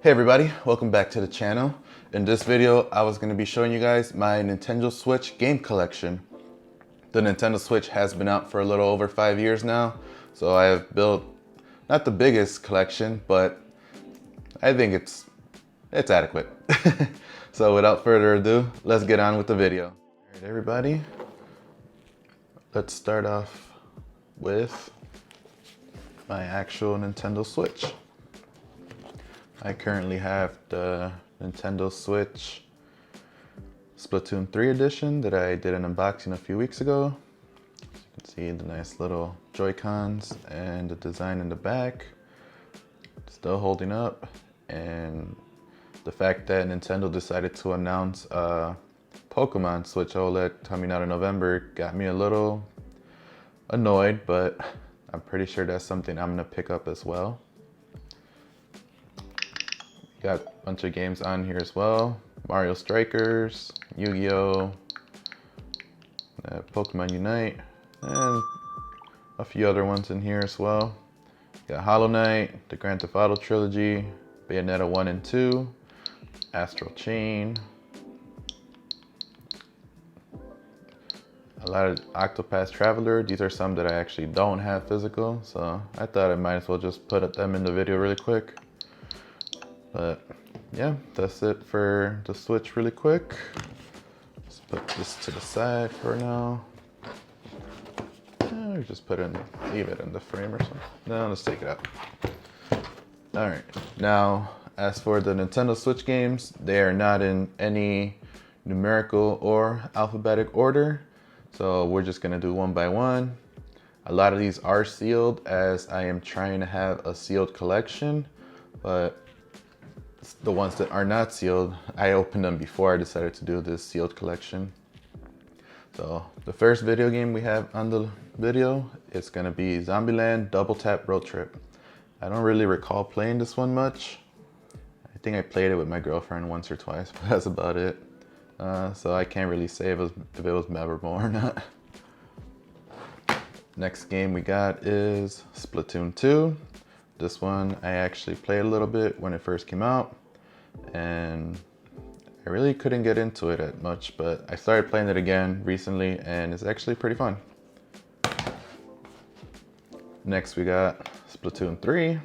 Hey everybody, welcome back to the channel. In this video, I was going to be showing you guys my Nintendo Switch game collection. The Nintendo Switch has been out for a little over 5 years now, so I have built not the biggest collection, but I think it's adequate. So without further ado, let's get on with the video. All right, everybody, let's start off with my actual Nintendo Switch. I currently have the Nintendo Switch Splatoon 3 edition that I did an unboxing a few weeks ago. As you can see the nice little Joy-Cons and the design in the back. Still holding up, and the fact that Nintendo decided to announce a Pokemon Switch OLED coming out in November got me a little annoyed, but I'm pretty sure that's something I'm gonna pick up as well. Got a bunch of games on here as well. Mario Strikers, Yu-Gi-Oh, Pokemon Unite, and a few other ones in here as well. Got Hollow Knight, the Grand Theft Auto trilogy, Bayonetta 1 and 2, Astral Chain, a lot of Octopath Traveler. These are some that I actually don't have physical, so I thought I might as well just put them in the video really quick. But yeah, that's it for the Switch really quick. Let's put this to the side for now. Or just leave it in the frame or something. No, let's take it out. All right, now as for the Nintendo Switch games, they are not in any numerical or alphabetic order. So we're just gonna do one by one. A lot of these are sealed as I am trying to have a sealed collection, but the ones that are not sealed, I opened them before I decided to do this sealed collection. So the first video game we have on the video is gonna be Zombieland Double Tap Road Trip. I don't really recall playing this one much. I think I played it with my girlfriend once or twice, but that's about it. So I can't really say if it was memorable or not. Next game we got is Splatoon 2. This one I actually played a little bit when it first came out, and I really couldn't get into it that much, but I started playing it again recently and it's actually pretty fun. Next we got Splatoon 3.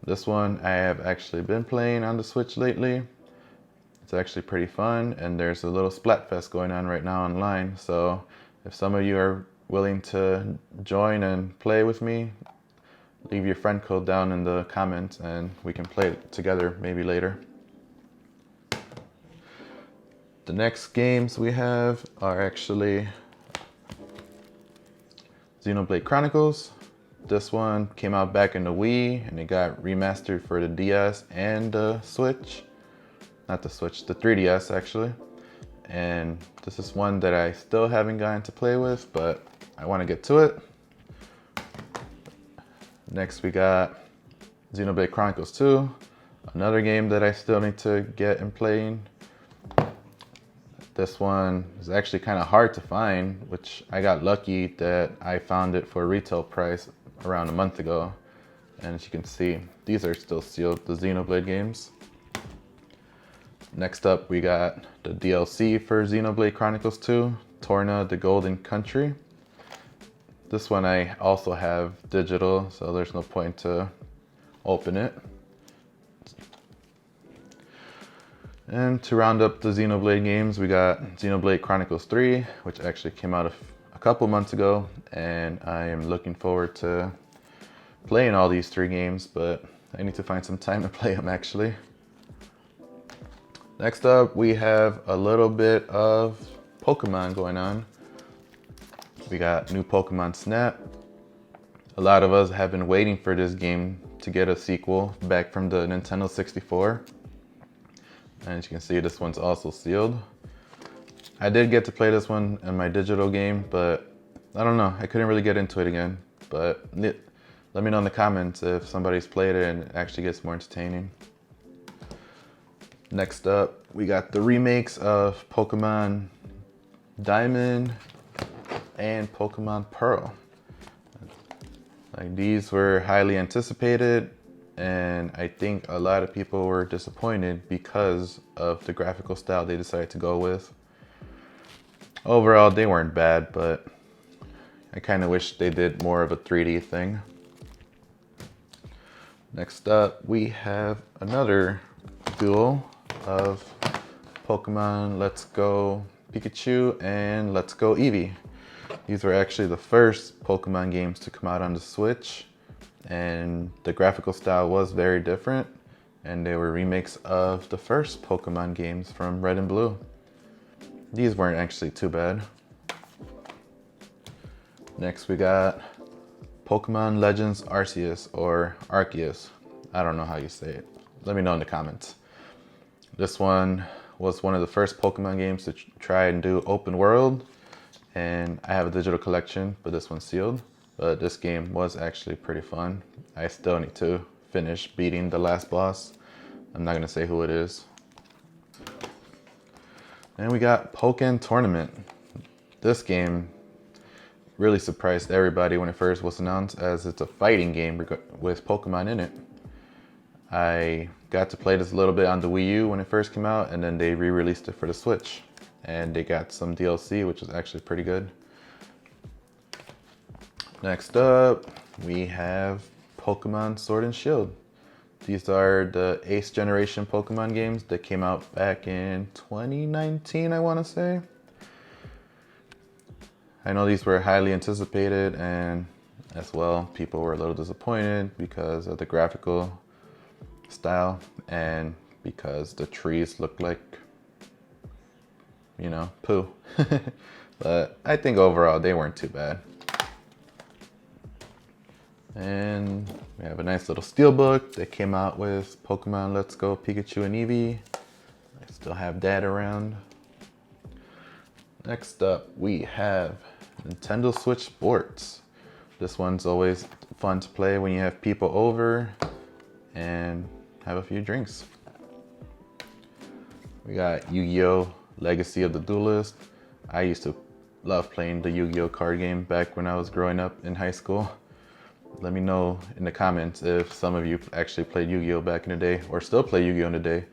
This one I have actually been playing on the Switch lately. It's actually pretty fun, and there's a little Splatfest going on right now online, so if some of you are willing to join and play with me, leave your friend code down in the comments and we can play it together maybe later. The next games we have are actually Xenoblade Chronicles. This one came out back in the Wii and it got remastered for the DS and the Switch. Not the Switch, the 3DS actually. And this is one that I still haven't gotten to play with, but I want to get to it. Next we got Xenoblade Chronicles 2, another game that I still need to get and playing. This one is actually kind of hard to find, which I got lucky that I found it for a retail price around a month ago. And as you can see, these are still sealed, the Xenoblade games. Next up we got the DLC for Xenoblade Chronicles 2, Torna the Golden Country. This one I also have digital, so there's no point to open it. And to round up the Xenoblade games, we got Xenoblade Chronicles 3, which actually came out a couple months ago, and I am looking forward to playing all these 3 games, but I need to find some time to play them actually. Next up, we have a little bit of Pokemon going on. We got new Pokemon Snap. A lot of us have been waiting for this game to get a sequel back from the Nintendo 64. And as you can see, this one's also sealed. I did get to play this one in my digital game, but I don't know, I couldn't really get into it again. But let me know in the comments if somebody's played it and it actually gets more entertaining. Next up, we got the remakes of Pokemon Diamond and Pokemon Pearl. Like, these were highly anticipated and I think a lot of people were disappointed because of the graphical style they decided to go with. Overall, they weren't bad, but I kind of wish they did more of a 3D thing. Next up, we have another duel of Pokemon Let's Go Pikachu and Let's Go Eevee. These were actually the first Pokemon games to come out on the Switch, and the graphical style was very different, and they were remakes of the first Pokemon games from Red and Blue. These weren't actually too bad. Next we got Pokemon Legends Arceus, or Arceus. I don't know how you say it. Let me know in the comments. This one was one of the first Pokemon games to try and do open world, and I have a digital collection, but this one's sealed. But this game was actually pretty fun. I still need to finish beating the last boss. I'm not gonna say who it is. And we got Pokken Tournament. This game really surprised everybody when it first was announced, as it's a fighting game with Pokemon in it. I got to play this a little bit on the Wii U when it first came out, and then they re-released it for the Switch. And they got some DLC, which is actually pretty good. Next up, we have Pokemon Sword and Shield. These are the 8th generation Pokemon games that came out back in 2019, I want to say. I know these were highly anticipated, and as well, people were a little disappointed because of the graphical style and because the trees look like, you know, poo. But I think overall they weren't too bad. And we have a nice little steelbook that came out with Pokemon Let's Go Pikachu and Eevee. I still have that around. Next up, we have Nintendo Switch Sports. This one's always fun to play when you have people over and have a few drinks. We got Yu-Gi-Oh! Legacy of the Duelist. I used to love playing the Yu-Gi-Oh! Card game back when I was growing up in high school. Let me know in the comments if some of you actually played Yu-Gi-Oh! Back in the day or still play Yu-Gi-Oh! In the day.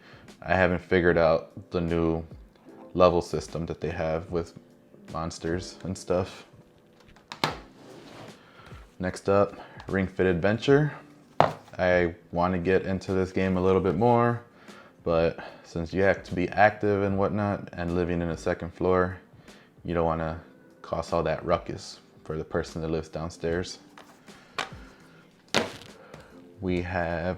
I haven't figured out the new level system that they have with monsters and stuff. Next up, Ring Fit Adventure. I want to get into this game a little bit more, but since you have to be active and whatnot and living in a second floor, you don't want to cause all that ruckus for the person that lives downstairs. We have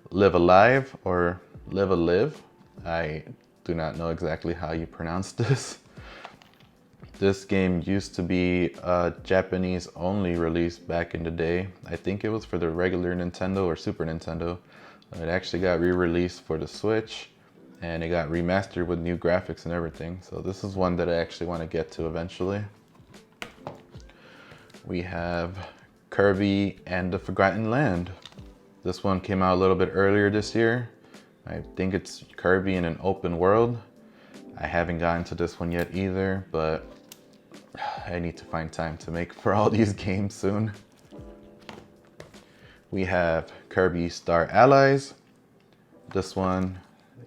Live Alive or Live a Live. I do not know exactly how you pronounce this. This game used to be a Japanese only release back in the day. I think it was for the regular Nintendo or Super Nintendo. It actually got re-released for the Switch, and it got remastered with new graphics and everything. So this is one that I actually want to get to eventually. We have Kirby and the Forgotten Land. This one came out a little bit earlier this year. I think it's Kirby in an open world. I haven't gotten to this one yet either, but I need to find time to make for all these games soon. We have Kirby Star Allies. This one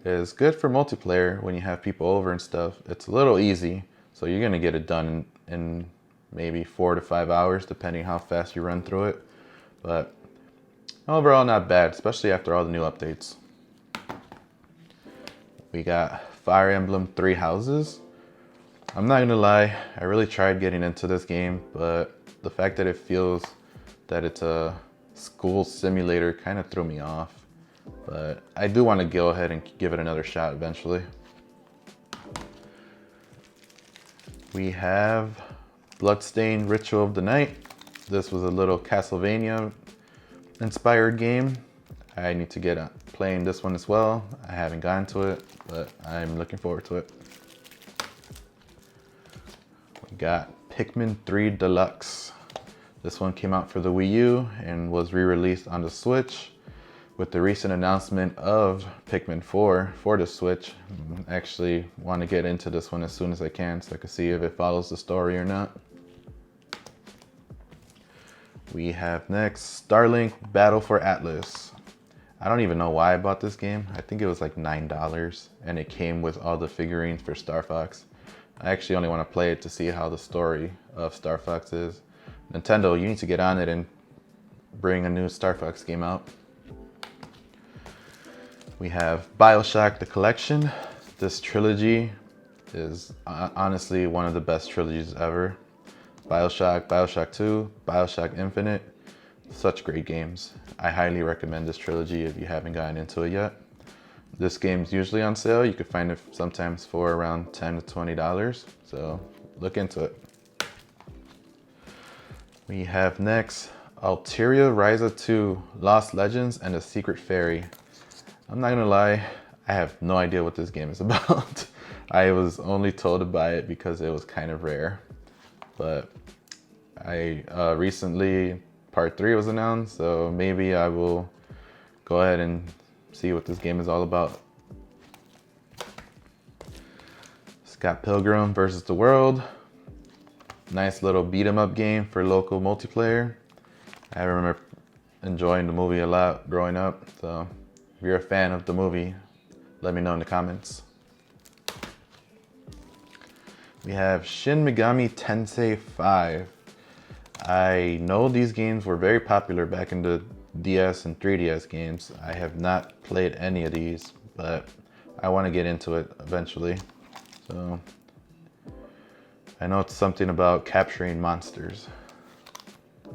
is good for multiplayer when you have people over and stuff. It's a little easy, so you're gonna get it done in maybe 4 to 5 hours, depending how fast you run through it. But overall, not bad, especially after all the new updates. We got Fire Emblem Three Houses. I'm not gonna lie, I really tried getting into this game, but the fact that it feels that it's a school simulator kind of threw me off. But I do want to go ahead and give it another shot eventually. We have Bloodstained Ritual of the Night. This was a little Castlevania inspired game. I need to get playing this one as well. I haven't gotten to it, but I'm looking forward to it. We got Pikmin 3 Deluxe. This one came out for the Wii U and was re-released on the Switch. With the recent announcement of Pikmin 4 for the Switch, I actually want to get into this one as soon as I can so I can see if it follows the story or not. We have next Starlink Battle for Atlas. I don't even know why I bought this game. I think it was like $9 and it came with all the figurines for Star Fox. I actually only want to play it to see how the story of Star Fox is. Nintendo, you need to get on it and bring a new Star Fox game out. We have BioShock the Collection. This trilogy is honestly one of the best trilogies ever. BioShock, BioShock 2, BioShock Infinite, such great games. I highly recommend this trilogy if you haven't gotten into it yet. This game's usually on sale. You can find it sometimes for around $10 to $20, so look into it. We have next Alteria Ryza 2, Lost Legends and the Secret Fairy. I'm not gonna lie, I have no idea what this game is about. I was only told to buy it because it was kind of rare. But I recently, part 3 was announced, so maybe I will go ahead and see what this game is all about. Scott Pilgrim versus the World. Nice little beat 'em up game for local multiplayer. I remember enjoying the movie a lot growing up, so if you're a fan of the movie, let me know in the comments. We have Shin Megami Tensei 5. I know these games were very popular back in the DS and 3DS games. I have not played any of these, but I want to get into it eventually. So I know it's something about capturing monsters,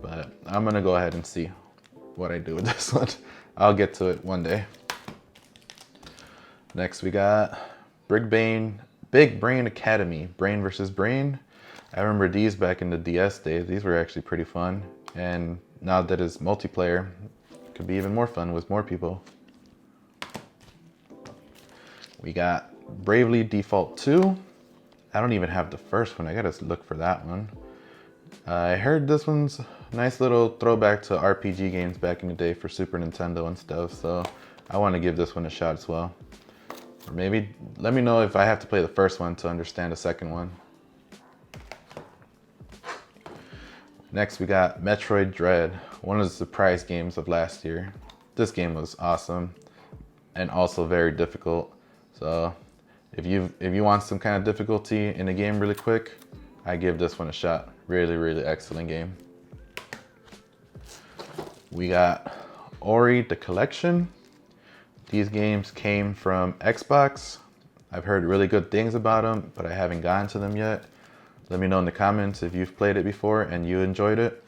but I'm gonna go ahead and see what I do with this one. I'll get to it one day. Next we got Big Brain Academy, Brain versus Brain. I remember these back in the DS days. These were actually pretty fun. And now that it's multiplayer, it could be even more fun with more people. We got Bravely Default 2. I don't even have the first one. I gotta look for that one. I heard this one's a nice little throwback to RPG games back in the day for Super Nintendo and stuff. So I want to give this one a shot as well. Or maybe let me know if I have to play the first one to understand the second one. Next we got Metroid Dread, one of the surprise games of last year. This game was awesome and also very difficult. So if you want some kind of difficulty in a game really quick, I give this one a shot. Really excellent game. We got Ori the Collection. These games came from Xbox. I've heard really good things about them, but I haven't gotten to them yet. Let me know in the comments if you've played it before and you enjoyed it.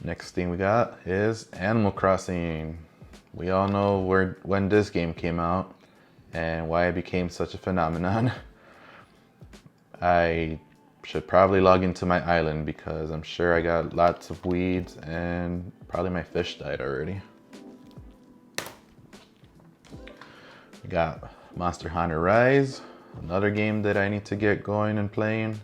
Next thing we got is Animal Crossing. We all know when this game came out and why it became such a phenomenon. I should probably log into my island because I'm sure I got lots of weeds and probably my fish died already. We got Monster Hunter Rise, another game that I need to get going and playing.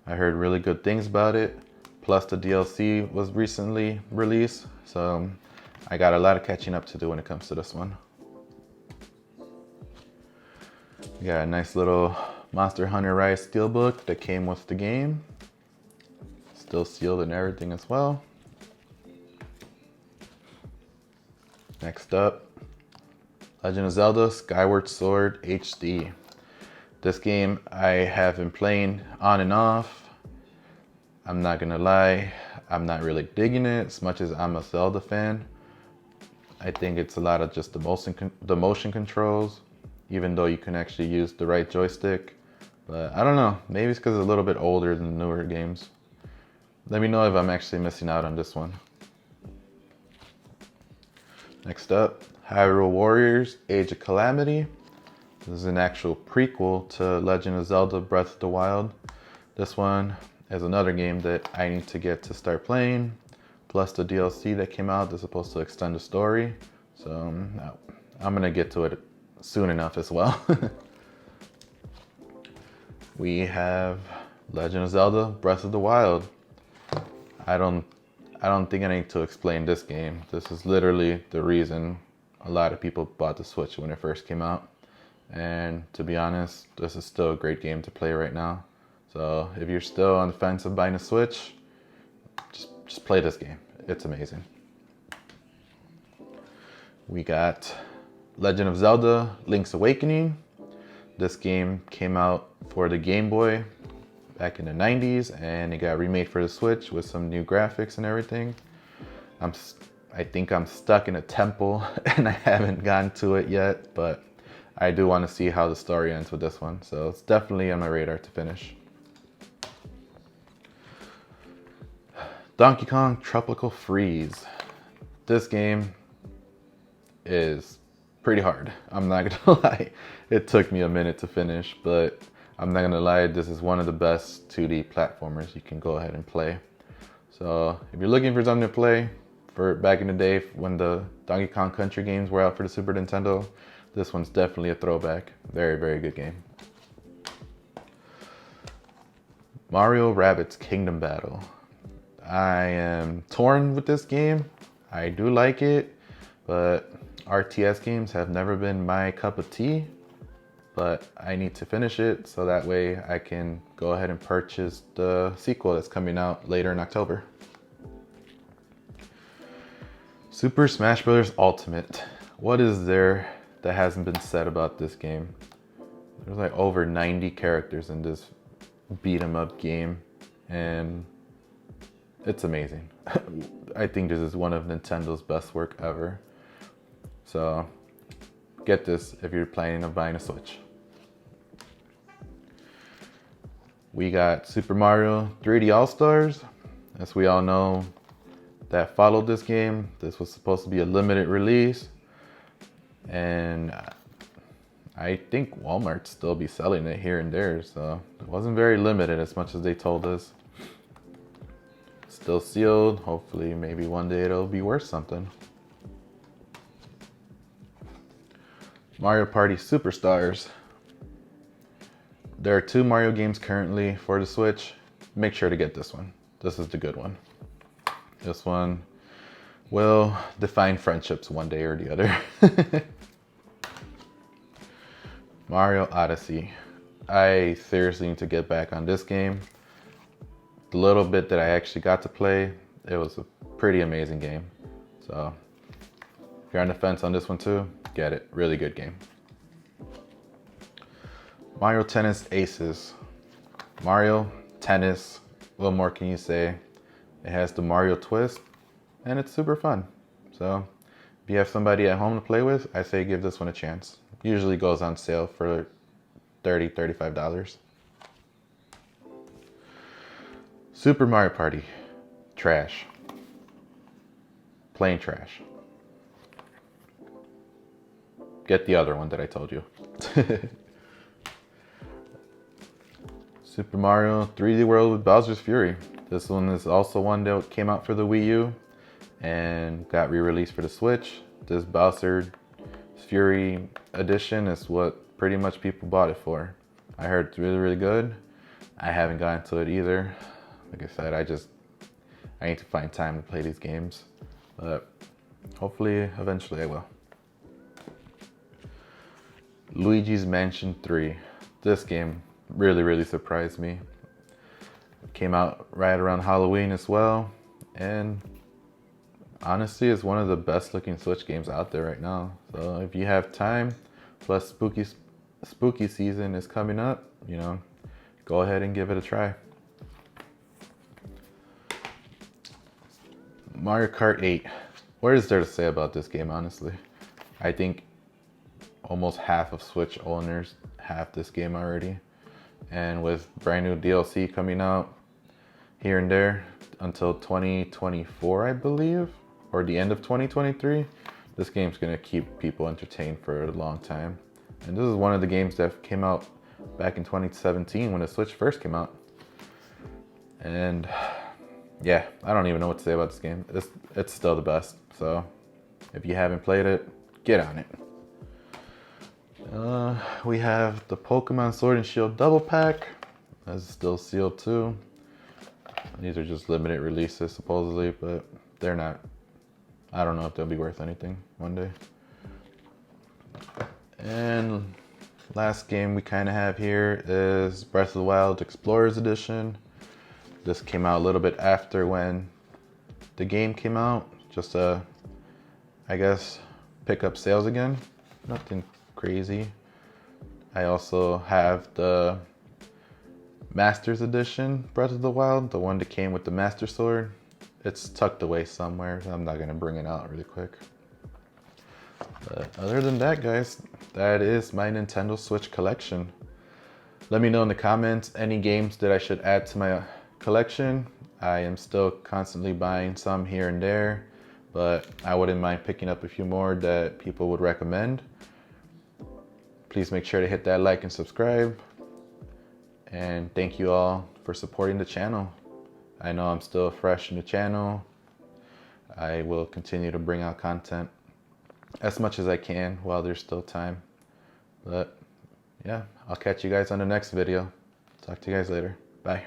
I heard really good things about it. Plus the DLC was recently released, so I got a lot of catching up to do when it comes to this one. We got a nice little Monster Hunter Rise steelbook that came with the game. Still sealed and everything as well. Next up, Legend of Zelda Skyward Sword HD. This game I have been playing on and off. I'm not gonna lie, I'm not really digging it as much as I'm a Zelda fan. I think it's a lot of just the motion controls, even though you can actually use the right joystick. But I don't know, maybe it's because it's a little bit older than the newer games. Let me know if I'm actually missing out on this one. Next up, Hyrule Warriors Age of Calamity. This is an actual prequel to Legend of Zelda Breath of the Wild. This one is another game that I need to get to start playing. Plus the DLC that came out is supposed to extend the story. So I'm gonna get to it soon enough as well. We have Legend of Zelda Breath of the Wild. I don't think I need to explain this game. This is literally the reason a lot of people bought the Switch when it first came out. And to be honest, this is still a great game to play right now. So if you're still on the fence of buying a Switch, just play this game. It's amazing. We got Legend of Zelda Link's Awakening. This game came out for the Game Boy back in the 90s, and it got remade for the Switch with some new graphics and everything. I think I'm stuck in a temple and I haven't gotten to it yet, but I do want to see how the story ends with this one. So it's definitely on my radar to finish. Donkey Kong Tropical Freeze. This game is pretty hard. I'm not gonna lie. It took me a minute to finish, but I'm not gonna lie, this is one of the best 2D platformers you can go ahead and play. So if you're looking for something to play for back in the day when the Donkey Kong Country games were out for the Super Nintendo, this one's definitely a throwback. Very, very good game. Mario Rabbids Kingdom Battle. I am torn with this game. I do like it, but RTS games have never been my cup of tea. But I need to finish it so that way I can go ahead and purchase the sequel that's coming out later in October. Super Smash Bros. Ultimate. What is there that hasn't been said about this game? There's like over 90 characters in this beat 'em up game, and it's amazing. I think this is one of Nintendo's best work ever. So get this if you're planning on buying a Switch. We got Super Mario 3D All-Stars. As we all know, that followed this game. This was supposed to be a limited release, and I think Walmart still be selling it here and there, so it wasn't very limited as much as they told us. Still sealed. Hopefully maybe one day it'll be worth something. Mario Party Superstars. There are 2 Mario games currently for the Switch. Make sure to get this one. This is the good one. This one will define friendships one day or the other. Mario Odyssey. I seriously need to get back on this game. The little bit that I actually got to play, it was a pretty amazing game. So if you're on the fence on this one too, get it. Really good game. Mario Tennis Aces. Mario Tennis, what more can you say? It has the Mario twist, and it's super fun. So if you have somebody at home to play with, I say give this one a chance. Usually goes on sale for $30, $35. Super Mario Party. Trash. Plain trash. Get the other one that I told you. Super Mario 3D World with Bowser's Fury. This one is also one that came out for the Wii U and got re-released for the Switch. This Bowser's Fury edition is what pretty much people bought it for. I heard it's really, really good. I haven't gotten to it either. Like I said, I need to find time to play these games, but hopefully eventually I will. Luigi's Mansion 3. This game really, really surprised me. It came out right around Halloween as well, and honestly it's one of the best looking Switch games out there right now. So if you have time, plus spooky season is coming up, you know, go ahead and give it a try. Mario Kart 8. What is there to say about this game, honestly? I think almost half of Switch owners have this game already. And with brand new DLC coming out here and there until 2024, I believe, or the end of 2023, this game's gonna keep people entertained for a long time. And this is one of the games that came out back in 2017 when the Switch first came out. And yeah, I don't even know what to say about this game. It's still the best. So if you haven't played it, get on it. We have the Pokemon Sword and Shield double pack. That's still sealed too. These are just limited releases supposedly, but they're not. I don't know if they'll be worth anything one day. And last game we kind of have here is Breath of the Wild Explorers Edition. This came out a little bit after when the game came out. Just I guess pick up sales again. Nothing crazy. I also have the Masters Edition Breath of the Wild, the one that came with the Master Sword. It's tucked away somewhere, so I'm not gonna bring it out really quick. But other than that, guys, that is my Nintendo Switch collection. Let me know in the comments any games that I should add to my collection. I am still constantly buying some here and there, but I wouldn't mind picking up a few more that people would recommend. Please make sure to hit that like and subscribe. And thank you all for supporting the channel. I know I'm still fresh in the channel. I will continue to bring out content as much as I can while there's still time. But yeah, I'll catch you guys on the next video. Talk to you guys later. Bye.